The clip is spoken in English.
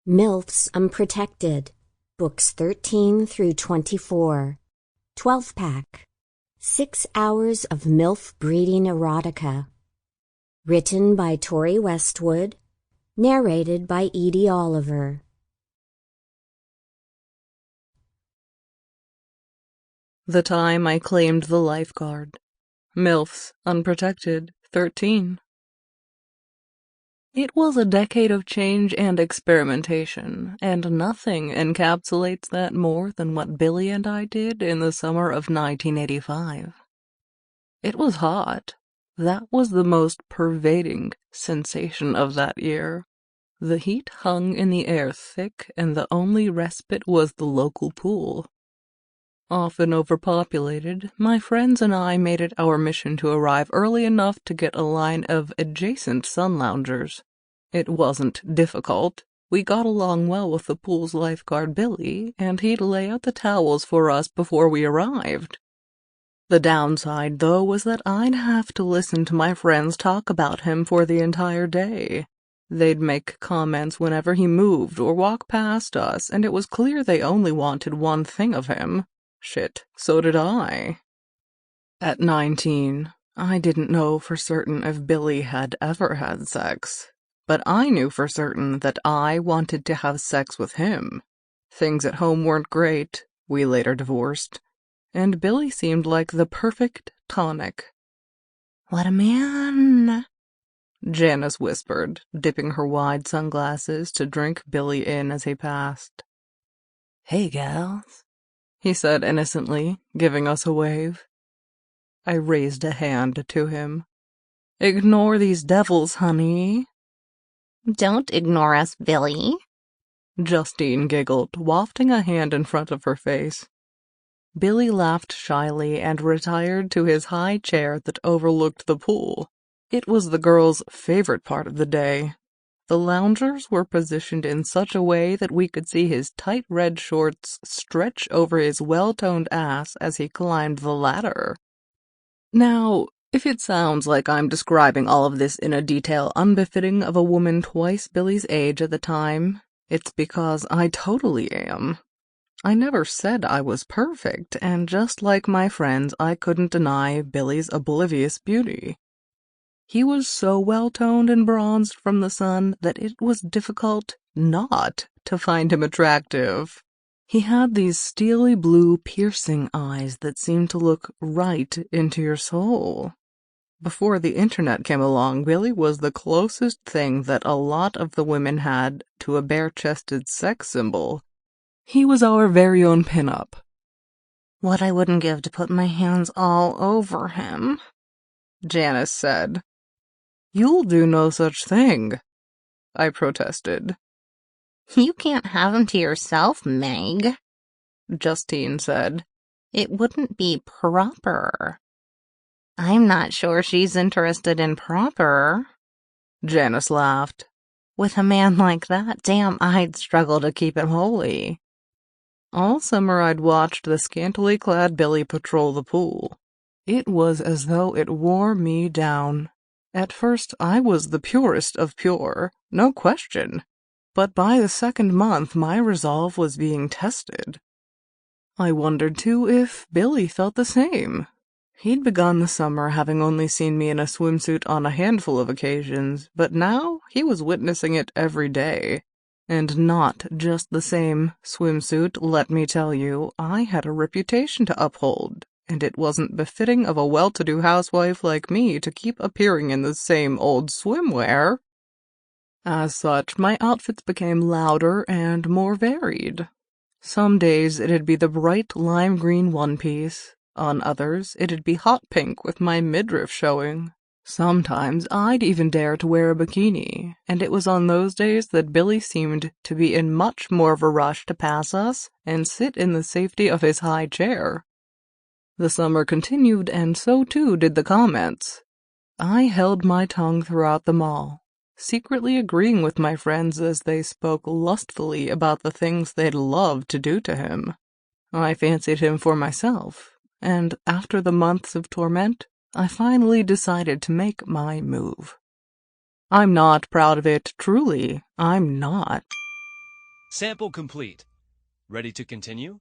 Milfs Unprotected, Books 13 through 24, 12-pack, 6 hours of Milf breeding erotica. Written by Tori Westwood, narrated by Edie Olliver. The time I claimed the Lifeguard. Milfs Unprotected, 13. It was a decade of change and experimentation, and nothing encapsulates that more than what Billy and I did in the summer of 1985. It was hot. That was the most pervading sensation of that year. The heat hung in the air thick, and the only respite was the local pool. Often overpopulated, my friends and I made it our mission to arrive early enough to get a line of adjacent sun loungers. It wasn't difficult. We got along well with the pool's lifeguard Billy, and he'd lay out the towels for us before we arrived. The downside, though, was that I'd have to listen to my friends talk about him for the entire day. They'd make comments whenever he moved or walked past us, and it was clear they only wanted one thing of him. Shit, so did I. At 19, I didn't know for certain if Billy had ever had sex, but I knew for certain that I wanted to have sex with him. Things at home weren't great, we later divorced, and Billy seemed like the perfect tonic. "What a man," Janice whispered, dipping her wide sunglasses to drink Billy in as he passed. "Hey, gals," he said innocently, giving us a wave. I raised a hand to him. "Ignore these devils, honey." "Don't ignore us, Billy," Justine giggled, wafting a hand in front of her face. Billy laughed shyly and retired to his high chair that overlooked the pool. It was the girls' favorite part of the day. The loungers were positioned in such a way that we could see his tight red shorts stretch over his well-toned ass as he climbed the ladder. Now, if it sounds like I'm describing all of this in a detail unbefitting of a woman twice Billy's age at the time, it's because I totally am. I never said I was perfect, and just like my friends, I couldn't deny Billy's oblivious beauty. He was so well-toned and bronzed from the sun that it was difficult not to find him attractive. He had these steely blue, piercing eyes that seemed to look right into your soul. Before the internet came along, Billy was the closest thing that a lot of the women had to a bare-chested sex symbol. He was our very own pin-up. "What I wouldn't give to put my hands all over him," Janice said. "You'll do no such thing," I protested. "You can't have him to yourself, Meg," Justine said. "It wouldn't be proper." "I'm not sure she's interested in proper," Janice laughed. "With a man like that, damn, I'd struggle to keep it holy." All summer I'd watched the scantily clad Billy patrol the pool. It was as though it wore me down. At first I was the purest of pure, no question, but by the second month my resolve was being tested. I wondered, too, if Billy felt the same. He'd begun the summer having only seen me in a swimsuit on a handful of occasions, but now he was witnessing it every day. And not just the same swimsuit, let me tell you. I had a reputation to uphold, and it wasn't befitting of a well-to-do housewife like me to keep appearing in the same old swimwear. As such, my outfits became louder and more varied. Some days it'd be the bright lime green one-piece. On others, it'd be hot pink with my midriff showing. Sometimes I'd even dare to wear a bikini, and it was on those days that Billy seemed to be in much more of a rush to pass us and sit in the safety of his high chair. The summer continued, and so too did the comments. I held my tongue throughout them all, secretly agreeing with my friends as they spoke lustfully about the things they'd love to do to him. I fancied him for myself, and after the months of torment, I finally decided to make my move. I'm not proud of it, truly, I'm not. Sample complete. Ready to continue?